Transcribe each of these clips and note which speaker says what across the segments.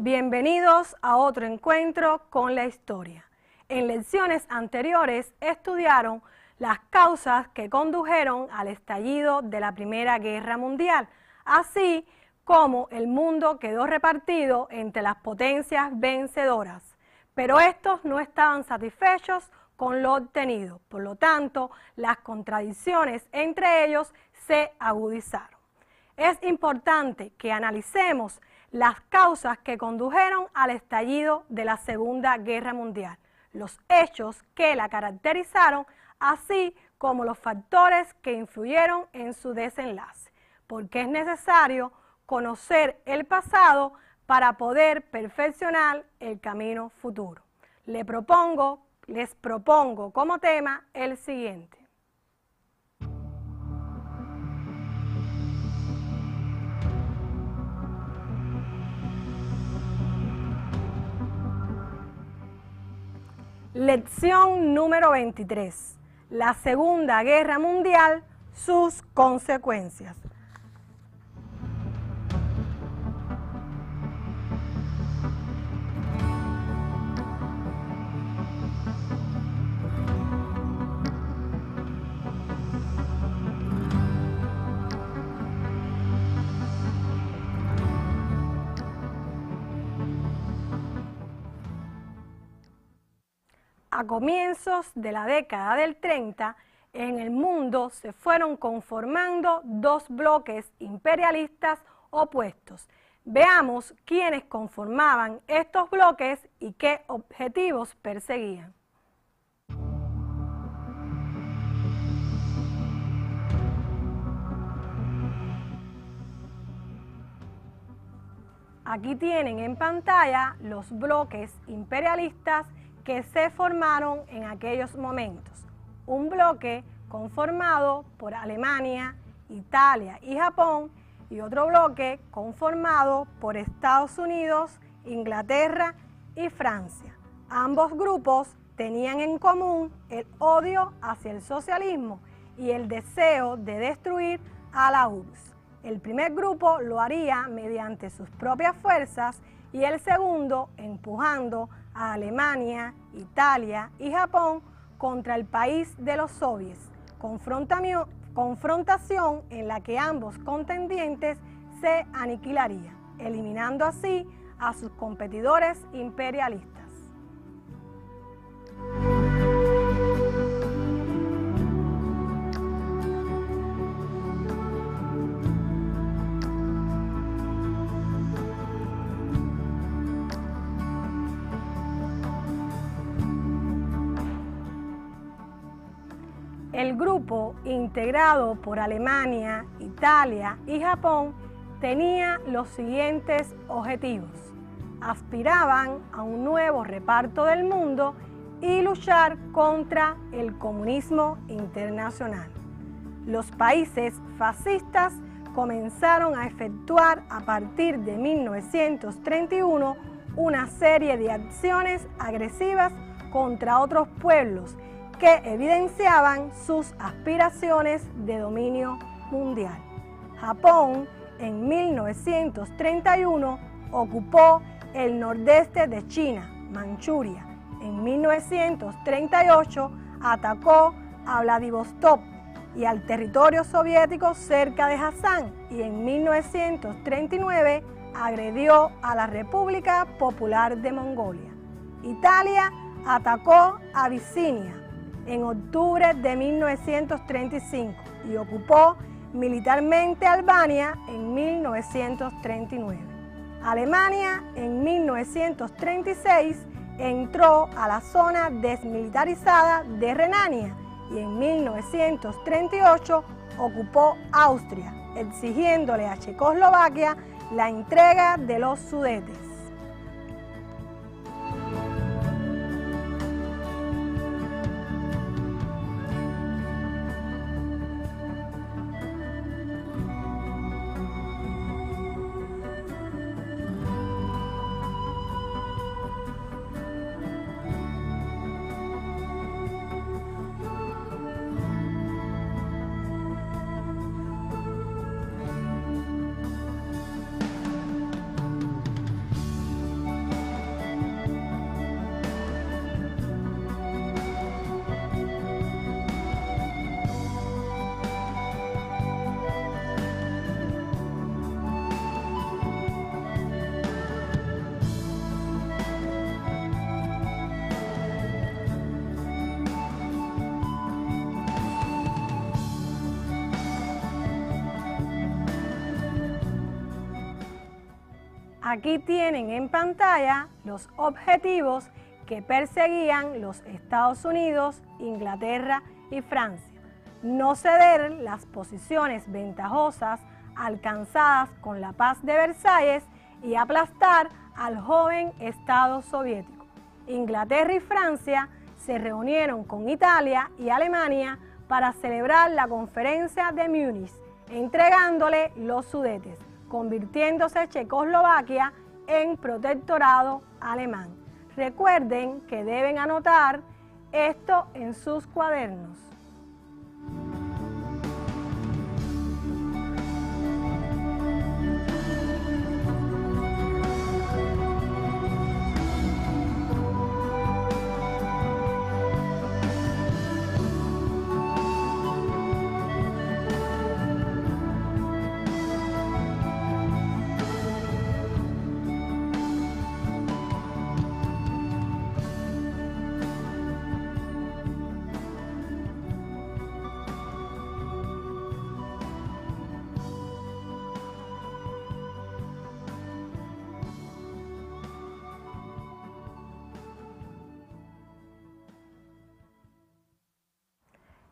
Speaker 1: Bienvenidos a otro encuentro con la historia. En lecciones anteriores estudiaron las causas que condujeron al estallido de la Primera Guerra Mundial, así como el mundo quedó repartido entre las potencias vencedoras. Pero estos no estaban satisfechos con lo obtenido, por lo tanto, las contradicciones entre ellos se agudizaron. Es importante que analicemos las causas que condujeron al estallido de la Segunda Guerra Mundial, los hechos que la caracterizaron, así como los factores que influyeron en su desenlace, porque es necesario conocer el pasado para poder perfeccionar el camino futuro. Les propongo como tema el siguiente. Lección número 23. La Segunda Guerra Mundial, sus consecuencias. A comienzos de la década del 30, en el mundo se fueron conformando dos bloques imperialistas opuestos. Veamos quiénes conformaban estos bloques y qué objetivos perseguían. Aquí tienen en pantalla los bloques imperialistas que se formaron en aquellos momentos. Un bloque conformado por Alemania, Italia y Japón, y otro bloque conformado por Estados Unidos, Inglaterra y Francia. Ambos grupos tenían en común el odio hacia el socialismo y el deseo de destruir a la URSS. El primer grupo lo haría mediante sus propias fuerzas y el segundo empujando a Alemania, Italia y Japón contra el país de los soviets, confrontación en la que ambos contendientes se aniquilarían, eliminando así a sus competidores imperialistas. El grupo, integrado por Alemania, Italia y Japón, tenía los siguientes objetivos. Aspiraban a un nuevo reparto del mundo y luchar contra el comunismo internacional. Los países fascistas comenzaron a efectuar a partir de 1931 una serie de acciones agresivas contra otros pueblos que evidenciaban sus aspiraciones de dominio mundial. Japón, en 1931, ocupó el nordeste de China, Manchuria. En 1938, atacó a Vladivostok y al territorio soviético cerca de Hassan, y en 1939 agredió a la República Popular de Mongolia. Italia atacó a Abisinia en octubre de 1935 y ocupó militarmente Albania en 1939. Alemania en 1936 entró a la zona desmilitarizada de Renania y en 1938 ocupó Austria, exigiéndole a Checoslovaquia la entrega de los Sudetes. Aquí tienen en pantalla los objetivos que perseguían los Estados Unidos, Inglaterra y Francia. No ceder las posiciones ventajosas alcanzadas con la Paz de Versalles y aplastar al joven Estado soviético. Inglaterra y Francia se reunieron con Italia y Alemania para celebrar la Conferencia de Múnich, entregándole los Sudetes, convirtiéndose Checoslovaquia en protectorado alemán. Recuerden que deben anotar esto en sus cuadernos.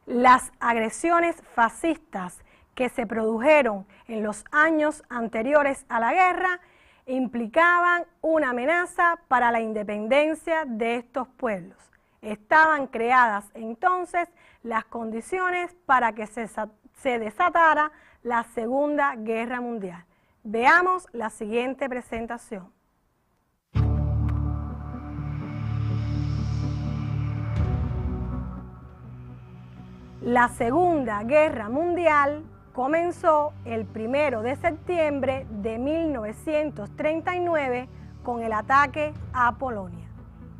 Speaker 1: Las agresiones fascistas que se produjeron en los años anteriores a la guerra implicaban una amenaza para la independencia de estos pueblos. Estaban creadas entonces las condiciones para que se desatara la Segunda Guerra Mundial. Veamos la siguiente presentación. La Segunda Guerra Mundial comenzó el 1 de septiembre de 1939 con el ataque a Polonia.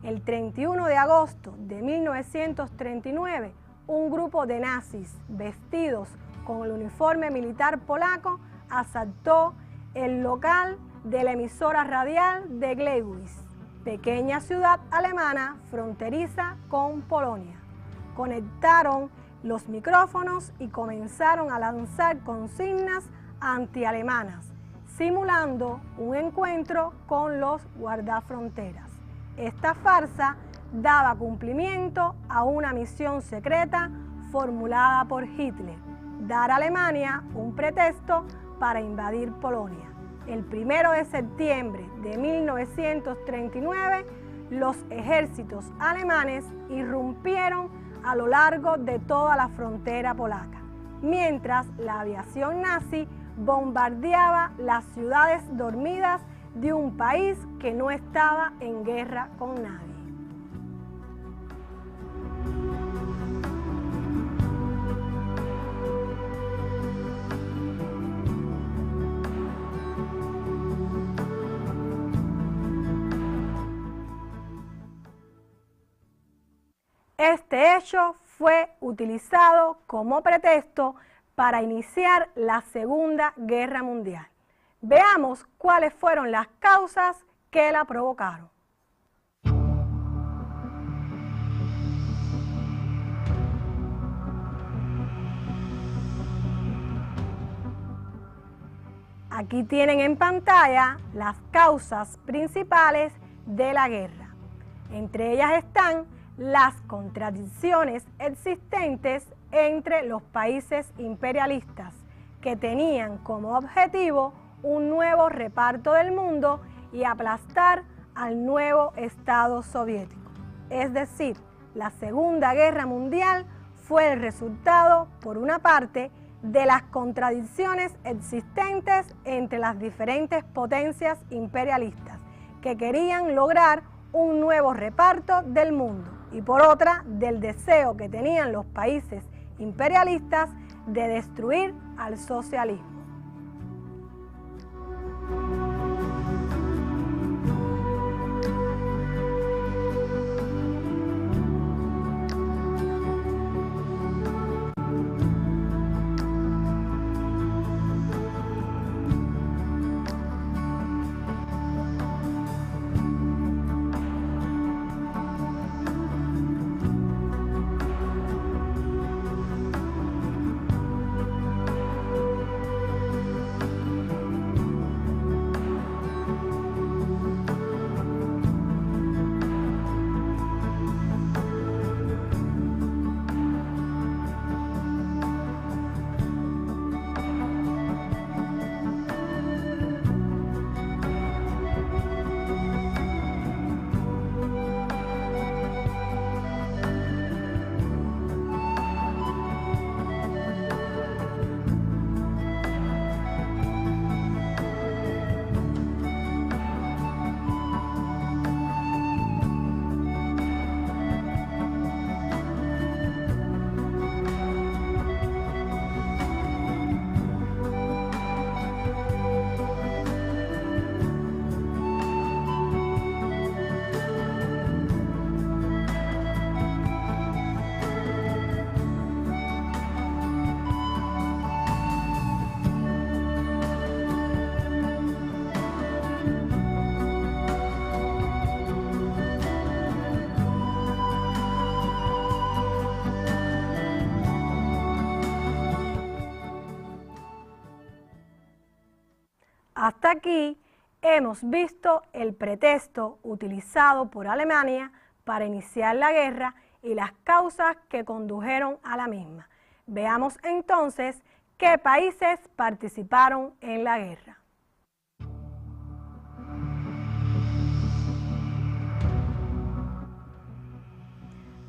Speaker 1: El 31 de agosto de 1939, un grupo de nazis vestidos con el uniforme militar polaco asaltó el local de la emisora radial de Gleiwitz, pequeña ciudad alemana fronteriza con Polonia. Conectaron los micrófonos y comenzaron a lanzar consignas antialemanas, simulando un encuentro con los guardafronteras. Esta farsa daba cumplimiento a una misión secreta formulada por Hitler, dar a Alemania un pretexto para invadir Polonia. El 1 de septiembre de 1939, los ejércitos alemanes irrumpieron a lo largo de toda la frontera polaca, mientras la aviación nazi bombardeaba las ciudades dormidas de un país que no estaba en guerra con nadie. Este hecho fue utilizado como pretexto para iniciar la Segunda Guerra Mundial. Veamos cuáles fueron las causas que la provocaron. Aquí tienen en pantalla las causas principales de la guerra. Entre ellas están las contradicciones existentes entre los países imperialistas, que tenían como objetivo un nuevo reparto del mundo y aplastar al nuevo Estado soviético. Es decir, la Segunda Guerra Mundial fue el resultado, por una parte, de las contradicciones existentes entre las diferentes potencias imperialistas, que querían lograr un nuevo reparto del mundo, y por otra, del deseo que tenían los países imperialistas de destruir al socialismo. aquí hemos visto el pretexto utilizado por Alemania para iniciar la guerra y las causas que condujeron a la misma. Veamos entonces qué países participaron en la guerra.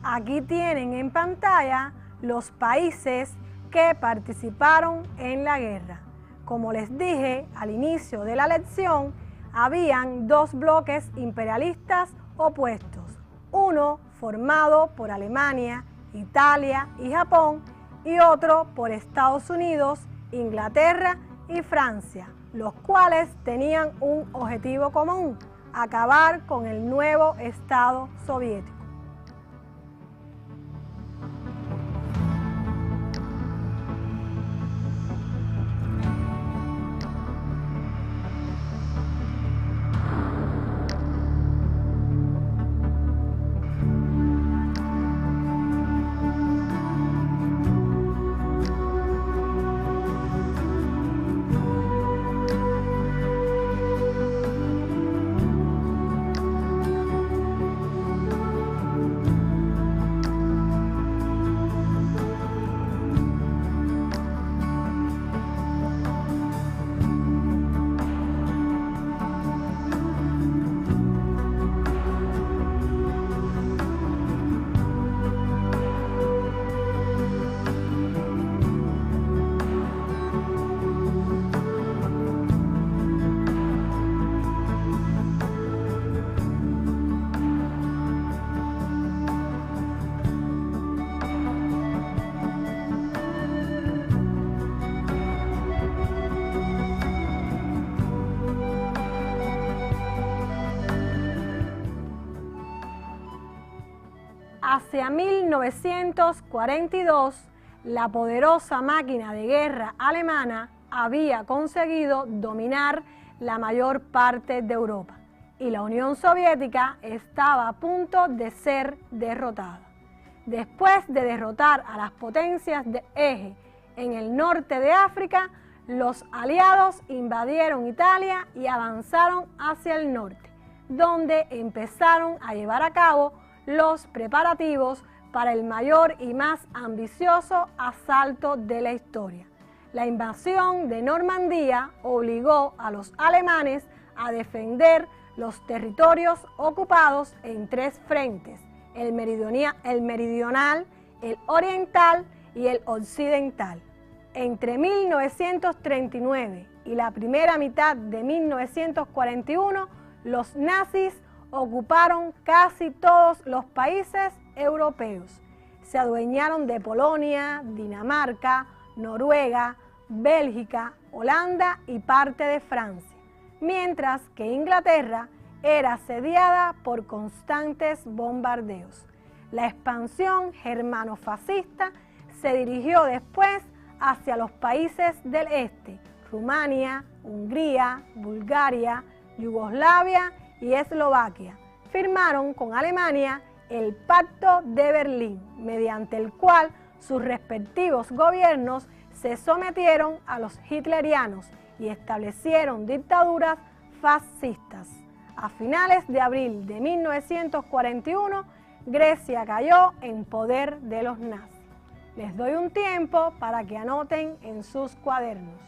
Speaker 1: Aquí tienen en pantalla los países que participaron en la guerra. Como les dije al inicio de la lección, habían dos bloques imperialistas opuestos, uno formado por Alemania, Italia y Japón, y otro por Estados Unidos, Inglaterra y Francia, los cuales tenían un objetivo común: acabar con el nuevo Estado soviético. Hacia 1942, la poderosa máquina de guerra alemana había conseguido dominar la mayor parte de Europa y la Unión Soviética estaba a punto de ser derrotada. Después de derrotar a las potencias de eje en el norte de África, los aliados invadieron Italia y avanzaron hacia el norte, donde empezaron a llevar a cabo los preparativos para el mayor y más ambicioso asalto de la historia. La invasión de Normandía obligó a los alemanes a defender los territorios ocupados en tres frentes: el meridional, el oriental y el occidental. Entre 1939 y la primera mitad de 1941, los nazis ocuparon casi todos los países europeos. Se adueñaron de Polonia, Dinamarca, Noruega, Bélgica, Holanda y parte de Francia, mientras que Inglaterra era asediada por constantes bombardeos. La expansión germanofascista se dirigió después hacia los países del este: Rumania, Hungría, Bulgaria, Yugoslavia y Eslovaquia. Firmaron con Alemania el Pacto de Berlín, mediante el cual sus respectivos gobiernos se sometieron a los hitlerianos y establecieron dictaduras fascistas. A finales de abril de 1941, Grecia cayó en poder de los nazis. Les doy un tiempo para que anoten en sus cuadernos.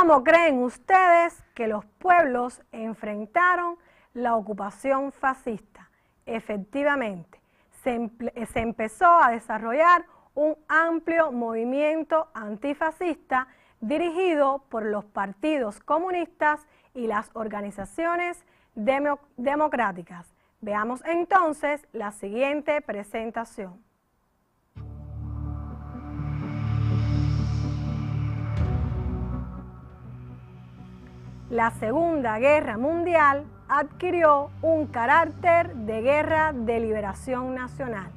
Speaker 1: ¿Cómo creen ustedes que los pueblos enfrentaron la ocupación fascista? Efectivamente, se empezó a desarrollar un amplio movimiento antifascista dirigido por los partidos comunistas y las organizaciones democráticas. Veamos entonces la siguiente presentación. La Segunda Guerra Mundial adquirió un carácter de guerra de liberación nacional.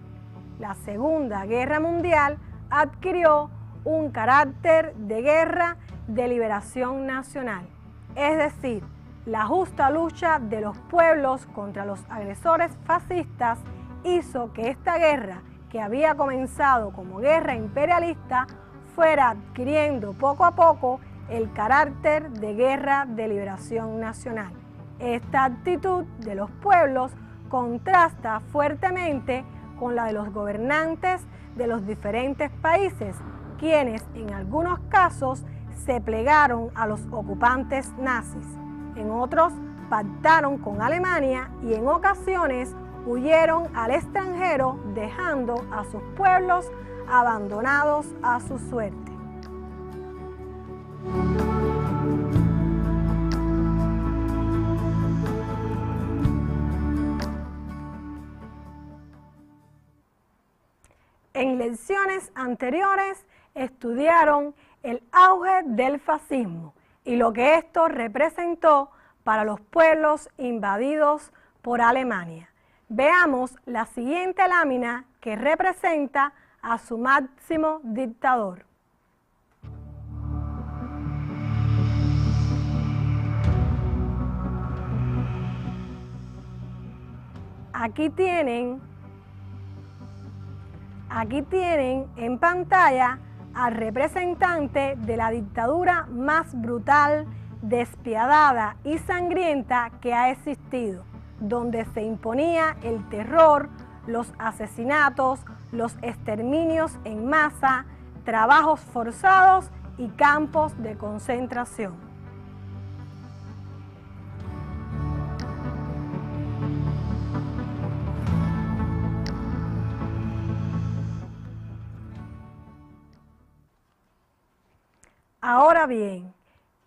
Speaker 1: La Segunda Guerra Mundial adquirió un carácter de guerra de liberación nacional, es decir, la justa lucha de los pueblos contra los agresores fascistas hizo que esta guerra, que había comenzado como guerra imperialista, fuera adquiriendo poco a poco el carácter de guerra de liberación nacional. Esta actitud de los pueblos contrasta fuertemente con la de los gobernantes de los diferentes países, quienes en algunos casos se plegaron a los ocupantes nazis, en otros pactaron con Alemania y en ocasiones huyeron al extranjero dejando a sus pueblos abandonados a su suerte. En lecciones anteriores estudiaron el auge del fascismo y lo que esto representó para los pueblos invadidos por Alemania. Veamos la siguiente lámina que representa a su máximo dictador. Aquí tienen en pantalla al representante de la dictadura más brutal, despiadada y sangrienta que ha existido, donde se imponía el terror, los asesinatos, los exterminios en masa, trabajos forzados y campos de concentración. Ahora bien,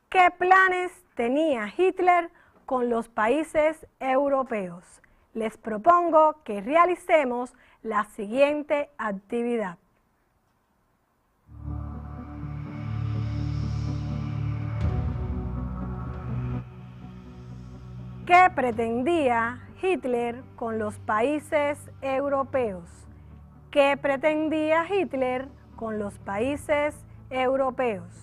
Speaker 1: ¿qué planes tenía Hitler con los países europeos? Les propongo que realicemos la siguiente actividad. ¿Qué pretendía Hitler con los países europeos? ¿Qué pretendía Hitler con los países europeos?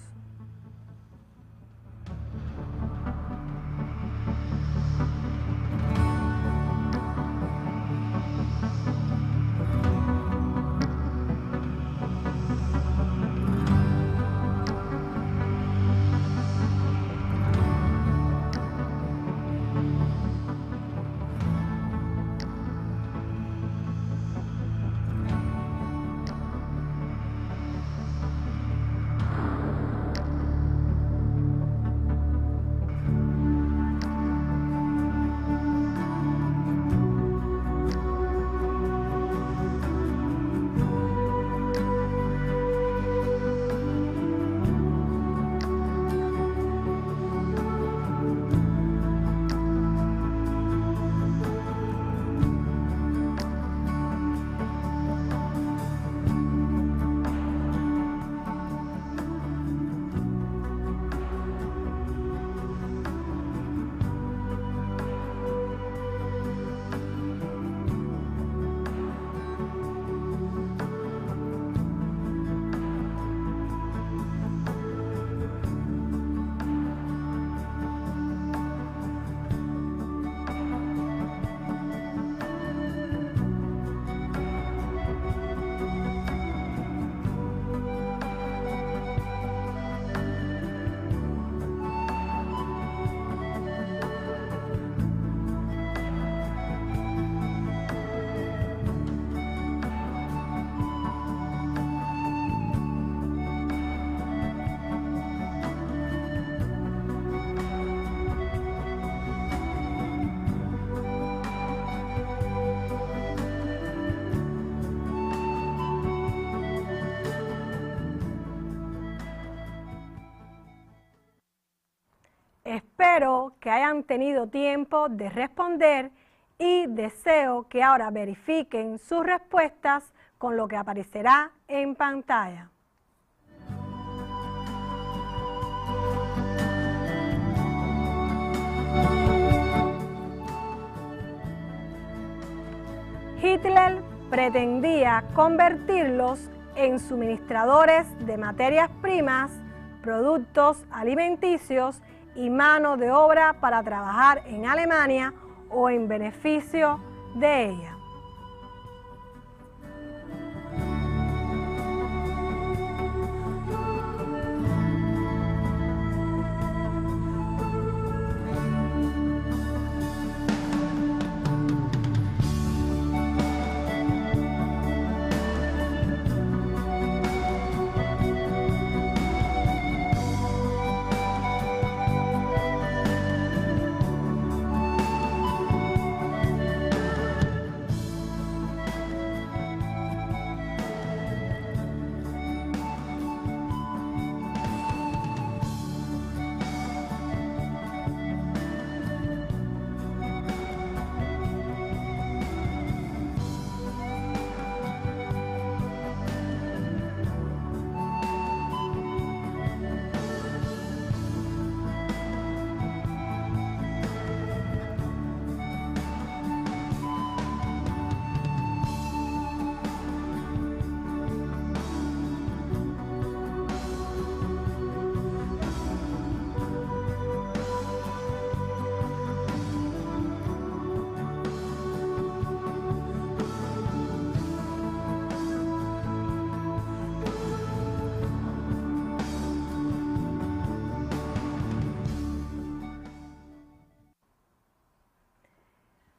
Speaker 1: Espero que hayan tenido tiempo de responder y deseo que ahora verifiquen sus respuestas con lo que aparecerá en pantalla. Hitler pretendía convertirlos en suministradores de materias primas, productos alimenticios y mano de obra para trabajar en Alemania o en beneficio de ella.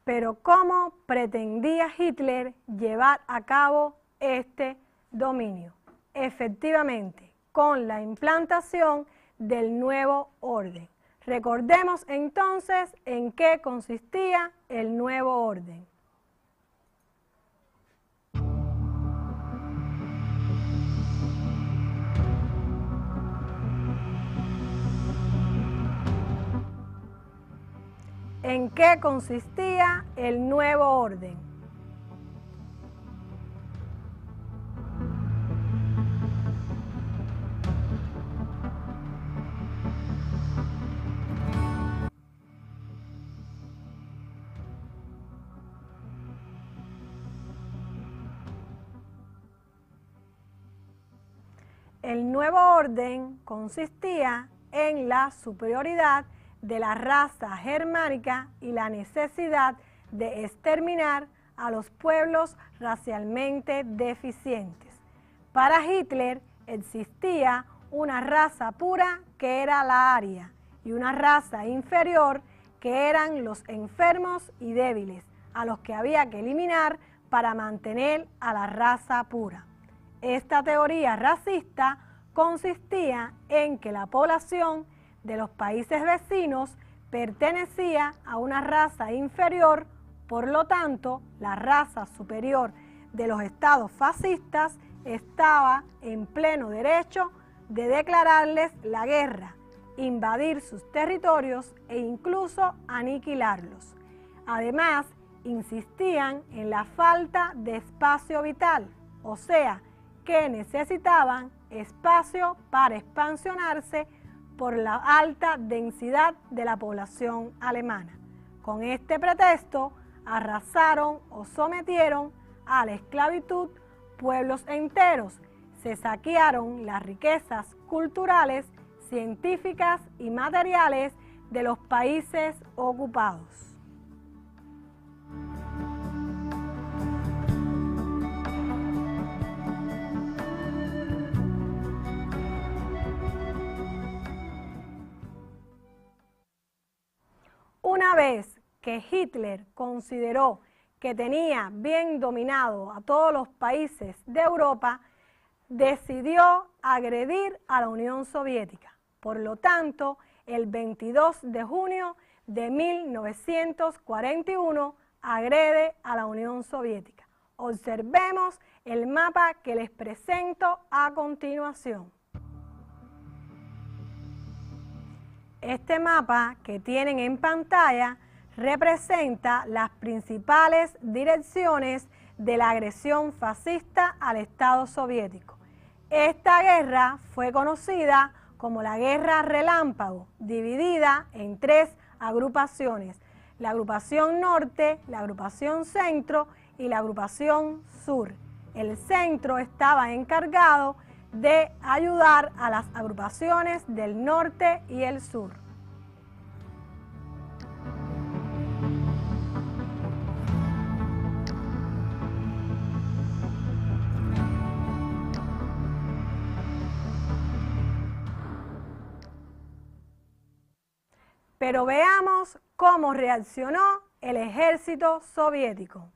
Speaker 1: Pero ¿cómo pretendía Hitler llevar a cabo este dominio? Efectivamente, con la implantación del nuevo orden. Recordemos entonces en qué consistía el nuevo orden. ¿En qué consistía el nuevo orden? El nuevo orden consistía en la superioridad de la raza germánica y la necesidad de exterminar a los pueblos racialmente deficientes. Para Hitler existía una raza pura que era la aria y una raza inferior que eran los enfermos y débiles, a los que había que eliminar para mantener a la raza pura. Esta teoría racista consistía en que la población de los países vecinos pertenecía a una raza inferior, por lo tanto, la raza superior de los estados fascistas estaba en pleno derecho de declararles la guerra, invadir sus territorios e incluso aniquilarlos. Además, insistían en la falta de espacio vital, o sea, que necesitaban espacio para expansionarse por la alta densidad de la población alemana. Con este pretexto, arrasaron o sometieron a la esclavitud pueblos enteros, se saquearon las riquezas culturales, científicas y materiales de los países ocupados. Una vez que Hitler consideró que tenía bien dominado a todos los países de Europa, decidió agredir a la Unión Soviética. Por lo tanto, el 22 de junio de 1941 agrede a la Unión Soviética. Observemos el mapa que les presento a continuación. Este mapa que tienen en pantalla representa las principales direcciones de la agresión fascista al Estado soviético. Esta guerra fue conocida como la Guerra Relámpago, dividida en 3 agrupaciones: la agrupación norte, la agrupación centro y la agrupación sur. El centro estaba encargado de ayudar a las agrupaciones del norte y el sur. Pero veamos cómo reaccionó el ejército soviético.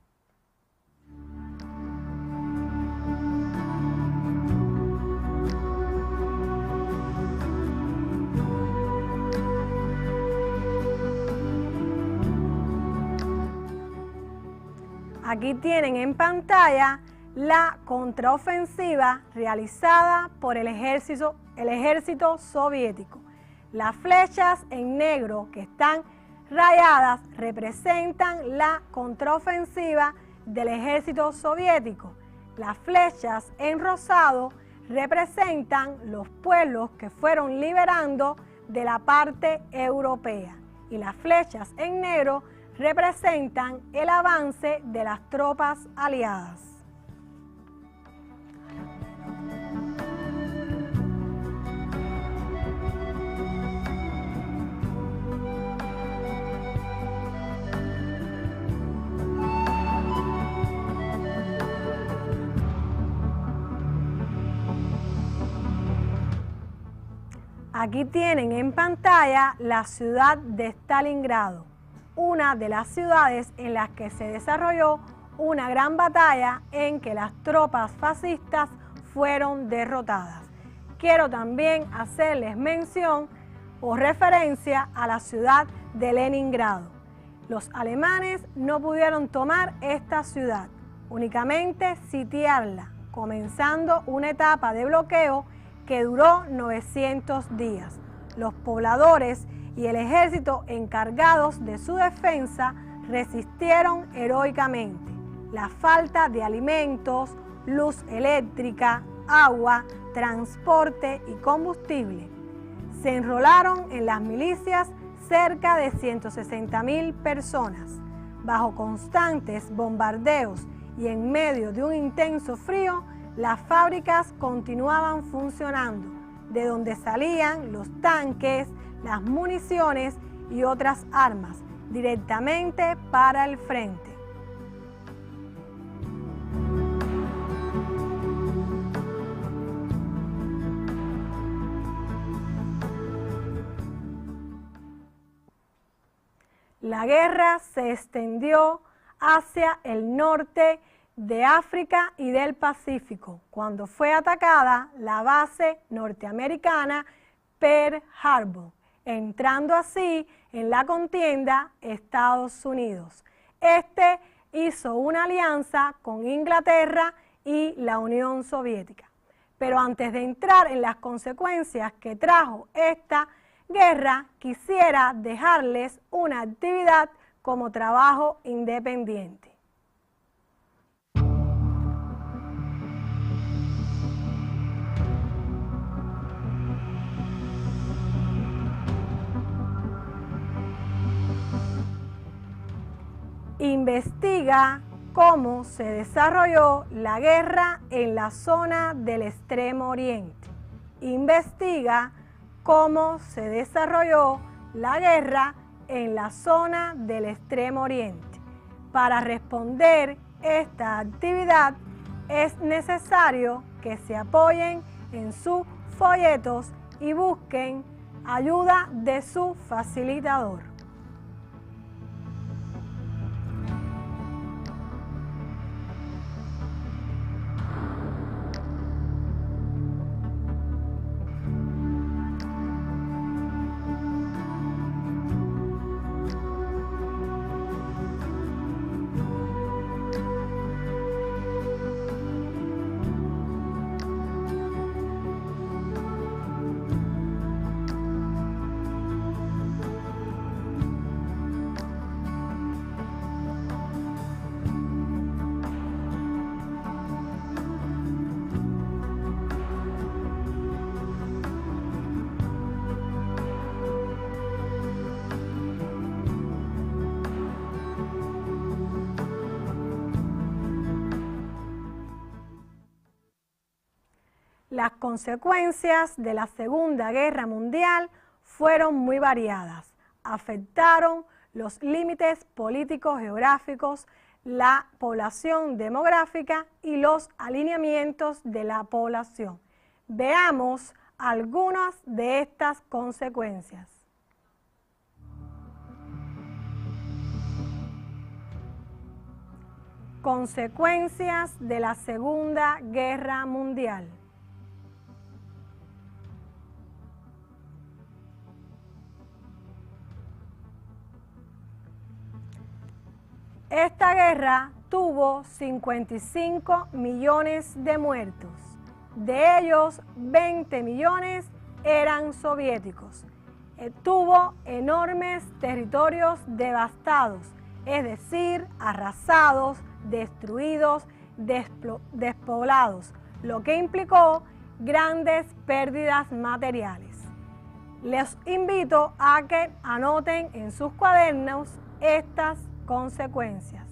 Speaker 1: Aquí tienen en pantalla la contraofensiva realizada por el ejército soviético. Las flechas en negro que están rayadas representan la contraofensiva del ejército soviético. Las flechas en rosado representan los pueblos que fueron liberando de la parte europea. Y las flechas en negro representan el avance de las tropas aliadas. Aquí tienen en pantalla la ciudad de Stalingrado, una de las ciudades en las que se desarrolló una gran batalla en que las tropas fascistas fueron derrotadas. Quiero también hacerles mención o referencia a la ciudad de Leningrado. Los alemanes no pudieron tomar esta ciudad, únicamente sitiarla, comenzando una etapa de bloqueo que duró 900 días. Los pobladores y el ejército encargados de su defensa resistieron heroicamente. La falta de alimentos, luz eléctrica, agua, transporte y combustible. Se enrolaron en las milicias cerca de 160.000 personas. Bajo constantes bombardeos y en medio de un intenso frío, las fábricas continuaban funcionando, de donde salían los tanques, las municiones y otras armas, directamente para el frente. La guerra se extendió hacia el norte de África y del Pacífico, cuando fue atacada la base norteamericana Pearl Harbor, entrando así en la contienda Estados Unidos. Este hizo una alianza con Inglaterra y la Unión Soviética. Pero antes de entrar en las consecuencias que trajo esta guerra, quisiera dejarles una actividad como trabajo independiente. Investiga cómo se desarrolló la guerra en la zona del Extremo Oriente. Investiga cómo se desarrolló la guerra en la zona del Extremo Oriente. Para responder esta actividad es necesario que se apoyen en sus folletos y busquen ayuda de su facilitador. Las consecuencias de la Segunda Guerra Mundial fueron muy variadas. Afectaron los límites políticos geográficos, la población demográfica y los alineamientos de la población. Veamos algunas de estas consecuencias. Consecuencias de la Segunda Guerra Mundial. Esta guerra tuvo 55 millones de muertos. De ellos, 20 millones eran soviéticos. Tuvo enormes territorios devastados, es decir, arrasados, destruidos, despoblados, lo que implicó grandes pérdidas materiales. Les invito a que anoten en sus cuadernos estas consecuencias.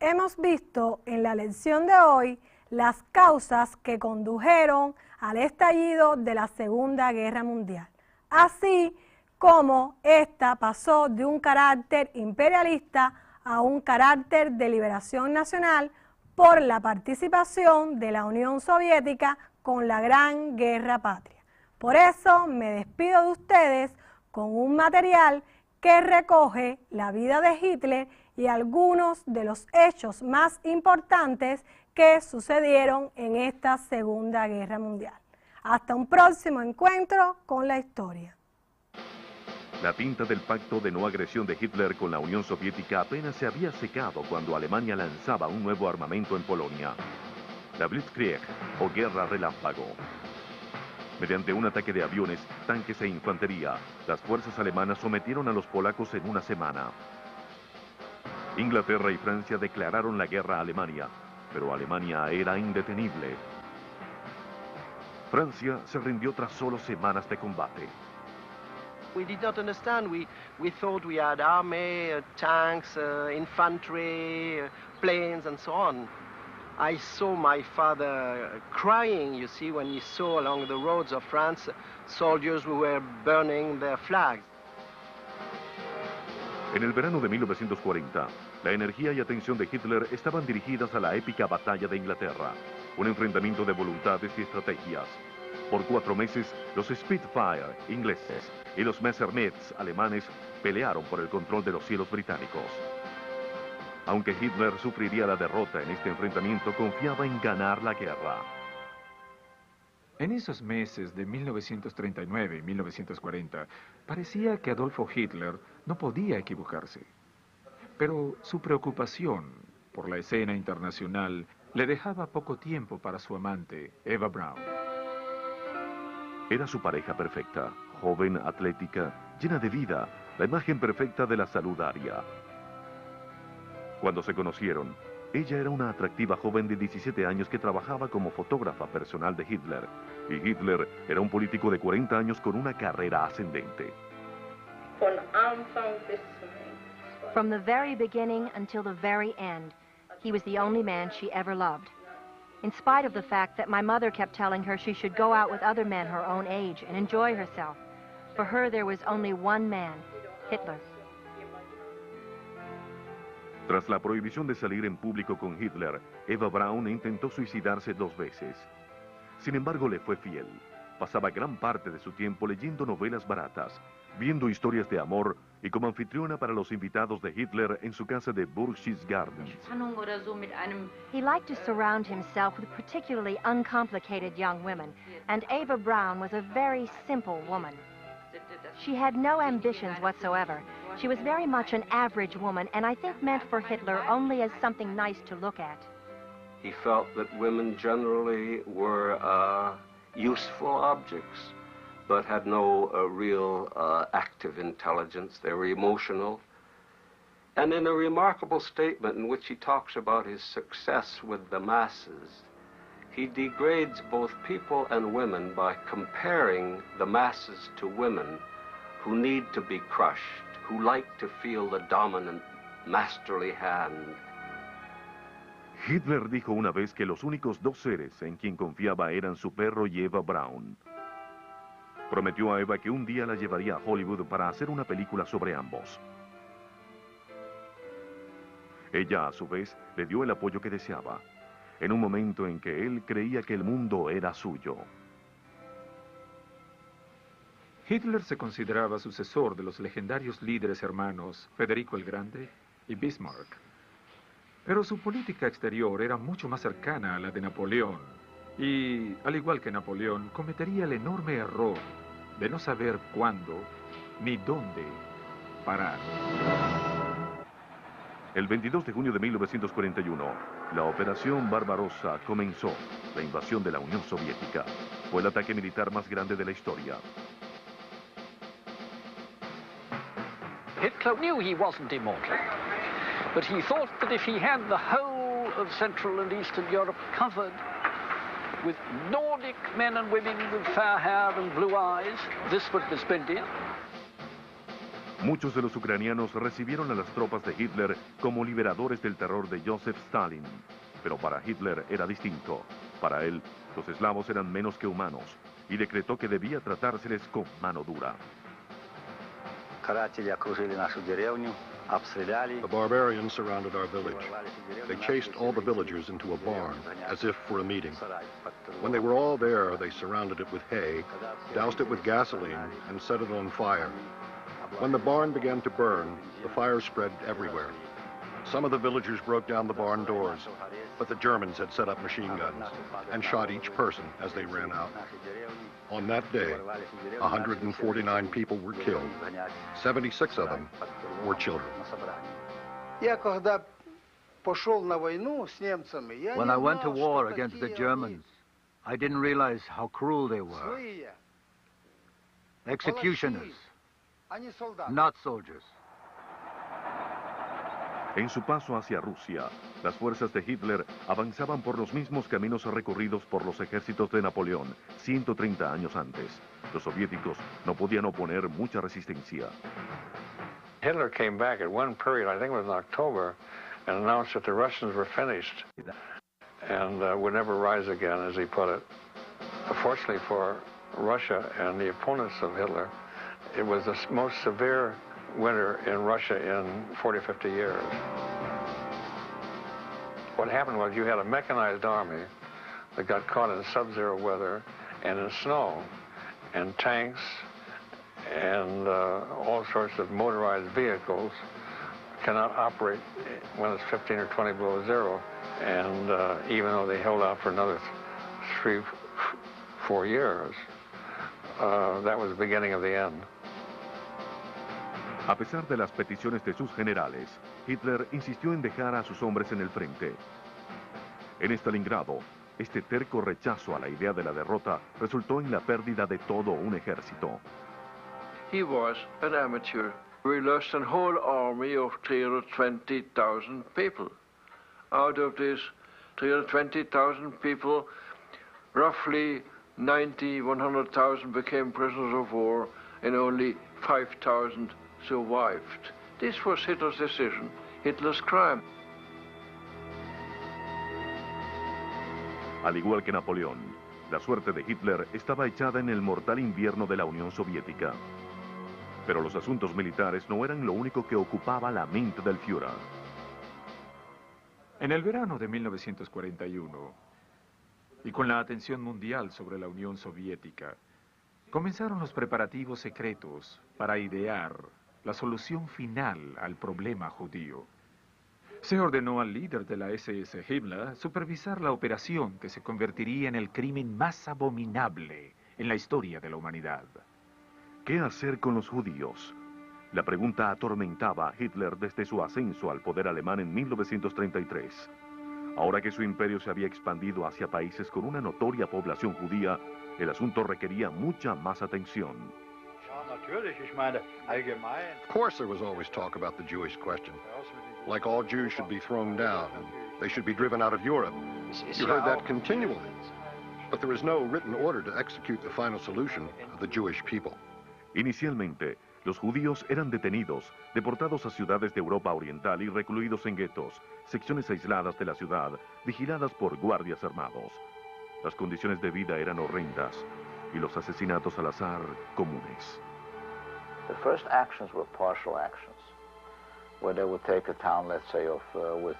Speaker 1: Hemos visto en la lección de hoy las causas que condujeron al estallido de la Segunda Guerra Mundial, así como esta pasó de un carácter imperialista a un carácter de liberación nacional por la participación de la Unión Soviética con la Gran Guerra Patria. Por eso me despido de ustedes con un material que recoge la vida de Hitler y algunos de los hechos más importantes que sucedieron en esta Segunda Guerra Mundial. Hasta un próximo encuentro con la historia.
Speaker 2: La tinta del pacto de no agresión de Hitler con la Unión Soviética apenas se había secado cuando Alemania lanzaba un nuevo armamento en Polonia. La Blitzkrieg, o Guerra Relámpago. Mediante un ataque de aviones, tanques e infantería, las fuerzas alemanas sometieron a los polacos en una semana. Inglaterra y Francia declararon la guerra a Alemania, pero Alemania era indetenible. Francia se rindió tras solo semanas de combate.
Speaker 3: We did not understand. We thought we had army, tanks, infantry, planes, and so on. I saw my father crying, you see, when he saw along the roads of France soldiers who were burning their flags.
Speaker 2: En el verano de 1940, la energía y atención de Hitler estaban dirigidas a la épica batalla de Inglaterra, un enfrentamiento de voluntades y estrategias. Por 4 meses, los Spitfire ingleses y los Messerschmitts alemanes pelearon por el control de los cielos británicos. Aunque Hitler sufriría la derrota en este enfrentamiento, confiaba en ganar la guerra.
Speaker 4: En esos meses de 1939 y 1940, parecía que Adolfo Hitler no podía equivocarse. Pero su preocupación por la escena internacional le dejaba poco tiempo para su amante, Eva Braun.
Speaker 2: Era su pareja perfecta, joven, atlética, llena de vida, la imagen perfecta de la salud aria. Cuando se conocieron, ella era una atractiva joven de 17 años que trabajaba como fotógrafa personal de Hitler, y Hitler era un político de 40 años con una carrera ascendente.
Speaker 5: From the very beginning until the very end, he was the only man she ever loved. In spite of the fact that my mother kept telling her she should go out with other men her own age and enjoy herself, for her there was only one man, Hitler.
Speaker 2: Tras la prohibición de salir en público con Hitler, Eva Braun intentó suicidarse 2 veces. Sin embargo, le fue fiel. Pasaba gran parte de su tiempo leyendo novelas baratas, viendo historias de amor y como anfitriona para los invitados de Hitler en su casa de Berchtesgaden.
Speaker 5: He liked to surround himself with particularly uncomplicated young women, and Eva Braun was a very simple woman. She had no ambitions whatsoever. She was very much an average woman, and I think meant for Hitler only as something nice to look at.
Speaker 6: He felt that women generally were useful objects, but had no real active intelligence. They were emotional. And in a remarkable statement in which he talks about his success with the masses, he degrades both people and women by comparing the masses to women who need to be crushed, who like to feel the dominant, masterly hand.
Speaker 2: Hitler dijo una vez que los únicos dos seres en quien confiaba eran su perro y Eva Braun. Prometió a Eva que un día la llevaría a Hollywood para hacer una película sobre ambos. Ella, a su vez, le dio el apoyo que deseaba, en un momento en que él creía que el mundo era suyo.
Speaker 4: Hitler se consideraba sucesor de los legendarios líderes hermanos Federico el Grande y Bismarck. Pero su política exterior era mucho más cercana a la de Napoleón. Y, al igual que Napoleón, cometería el enorme error de no saber cuándo ni dónde parar.
Speaker 2: El 22 de junio de 1941, la Operación Barbarossa comenzó. La invasión de la Unión Soviética fue el ataque militar más grande de la historia.
Speaker 7: Hitler knew he wasn't immortal, but he thought that if he had the whole of Central and Eastern Europe covered with Nordic men and women with fair hair and blue eyes, this would be splendid.
Speaker 2: Muchos de los ucranianos recibieron a las tropas de Hitler como liberadores del terror de Joseph Stalin. Pero para Hitler era distinto. Para él, los eslavos eran menos que humanos y decretó que debía tratárseles con mano dura.
Speaker 8: The barbarians surrounded our village. They chased all the villagers into a barn, as if for a meeting. When they were all there, they surrounded it with hay, doused it with gasoline, and set it on fire. When the barn began to burn, the fire spread everywhere. Some of the villagers broke down the barn doors, but the Germans had set up machine guns and shot each person as they ran out. On that day, 149 people were killed. 76 of them were children.
Speaker 9: When I went to war against the Germans, I didn't realize how cruel they were. Executioners, not soldiers.
Speaker 2: En su paso hacia Rusia, las fuerzas de Hitler avanzaban por los mismos caminos recorridos por los ejércitos de Napoleón 130 años antes. Los soviéticos no podían oponer mucha resistencia.
Speaker 10: Hitler came back at one period, I think it was in October, and announced that the Russians were finished and would never rise again, as he put it. Fortunately for Russia and the opponents of Hitler, it was the most severe winter in Russia in 40, 50 years. What happened was you had a mechanized army that got caught in sub-zero weather and in snow, and tanks and all sorts of motorized vehicles cannot operate when it's 15 or 20 below zero. And even though they held out for another 3, 4 years, that was the beginning of the end.
Speaker 2: A pesar de las peticiones de sus generales, Hitler insistió en dejar a sus hombres en el frente. En Stalingrado, este terco rechazo a la idea de la derrota resultó en la pérdida de todo un ejército.
Speaker 11: He was an amateur. We lost a whole army of 320,000 people. Out of this 320,000 people, roughly 100,000 became prisoners of war and only 5,000 survived. This was Hitler's decision, Hitler's crime.
Speaker 2: Al igual que Napoleón, la suerte de Hitler estaba echada en el mortal invierno de la Unión Soviética. Pero los asuntos militares no eran lo único que ocupaba la mente del Führer.
Speaker 4: En el verano de 1941, y con la atención mundial sobre la Unión Soviética, comenzaron los preparativos secretos para idear la solución final al problema judío. Se ordenó al líder de la SS, Himmler, supervisar la operación que se convertiría en el crimen más abominable en la historia de la humanidad.
Speaker 2: ¿Qué hacer con los judíos? La pregunta atormentaba a Hitler desde su ascenso al poder alemán en 1933. Ahora que su imperio se había expandido hacia países con una notoria población judía, el asunto requería mucha más atención.
Speaker 8: Of course there was always talk about the Jewish question. Like all Jews should be thrown down, and they should be driven out of Europe. You heard that continually. But there is no written order to execute the final solution of the Jewish people.
Speaker 2: Inicialmente, los judíos eran detenidos, deportados a ciudades de Europa Oriental y recluidos en guetos, secciones aisladas de la ciudad, vigiladas por guardias armados. Las condiciones de vida eran horrendas y los asesinatos al azar comunes.
Speaker 12: The first actions were partial actions, where they would take a town, let's say, with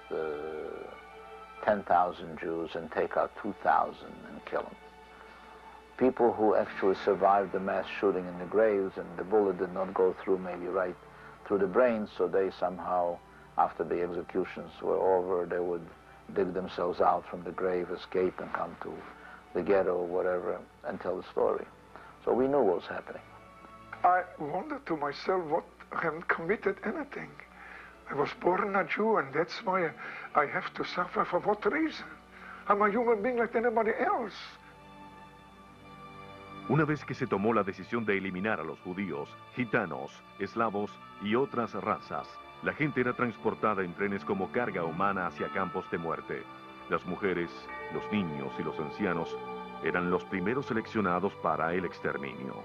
Speaker 12: 10,000 Jews and take out 2,000 and kill them. People who actually survived the mass shooting in the graves and the bullet did not go through, maybe right through the brain, so they somehow, after the executions were over, they would dig themselves out from the grave, escape and come to the ghetto or whatever and tell the story. So we knew what was happening.
Speaker 13: I wondered to myself what I haven't committed anything. I was born a Jew, and that's why I have to suffer. For what reason? I'm a human being like anybody else.
Speaker 2: Una vez que se tomó la decisión de eliminar a los judíos, gitanos, eslavos y otras razas, la gente era transportada en trenes como carga humana hacia campos de muerte. Las mujeres, los niños y los ancianos eran los primeros seleccionados para el exterminio.